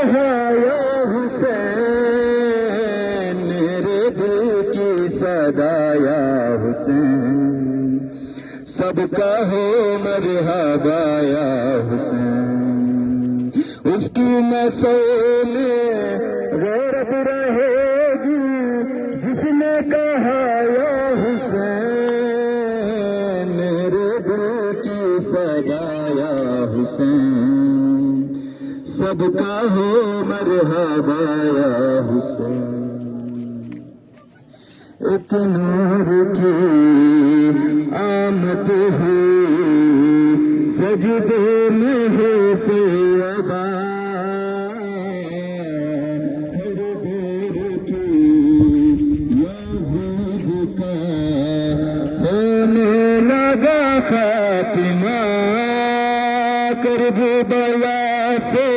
कहा या हुसैन, मेरे दिल की सदा या हुसैन, सबका हो मरहबा या हुसैन। उसकी नस्ल में गैरत रहेगी जिसने कहा या हुसैन, मेरे दिल की सदा या हुसैन, सबका हो मरहबा या हुसैन। एक नूर की आमद हुई सजदे में है सैयदा, हर देर की यज़ीद का होने लगा खातिमा, करबला से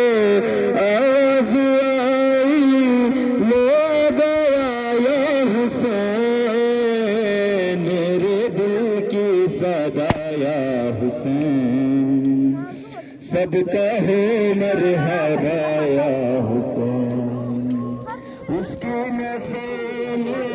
आवाज़ आई ले गया या हुसैन, मेरे दिल की सदा या हुसैन, सबका है मरहबा या हुसैन। उसकी नस्ल में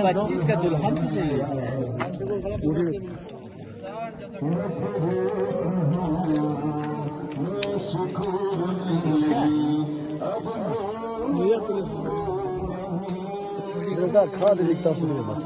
पच्चीस का दुल्हन चाहिए। खाद दिखता सुन बस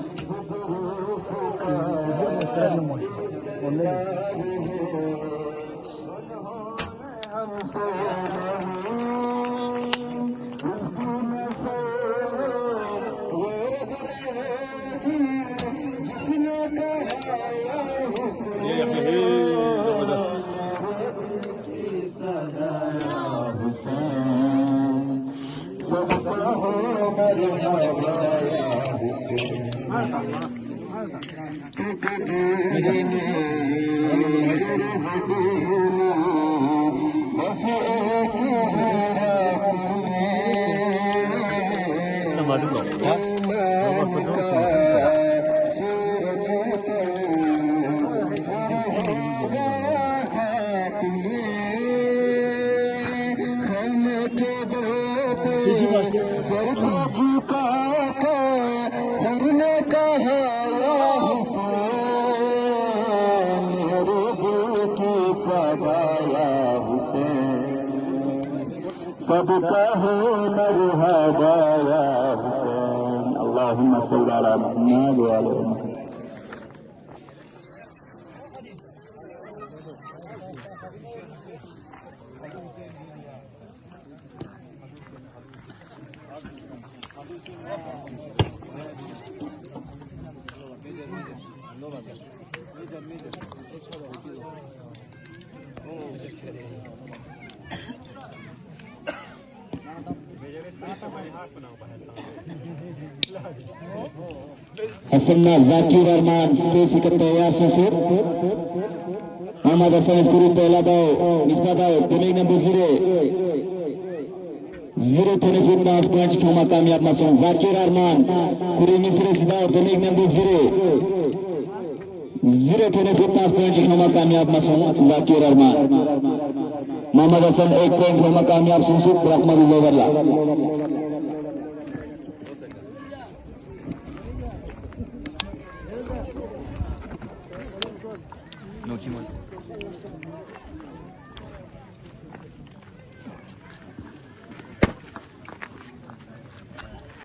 सबका हो मरहबा या हुसैन। बस एक सरताजी का हमने कहा या हुसैन, मेरे दिल की सदा या हुसैन, सबका हो मरहबा या हुसैन। अल्लाहुम्मा सल्ली अला मुहम्मद व अला मुहम्मद। हसन्ना जाकिर रहमान स्टेज के तैयार से Ahmad Hassan Guru pehla daw nisba daw dunig number 0 tone guna point khama kamyab masung Zakir Arman Kuri Misri daw dunig number 0 tone guna point khama kamyab masung Zakir Arman Muhammad Hassan 1 point khama kamyab sungsuk Rahmatullah warla no kimon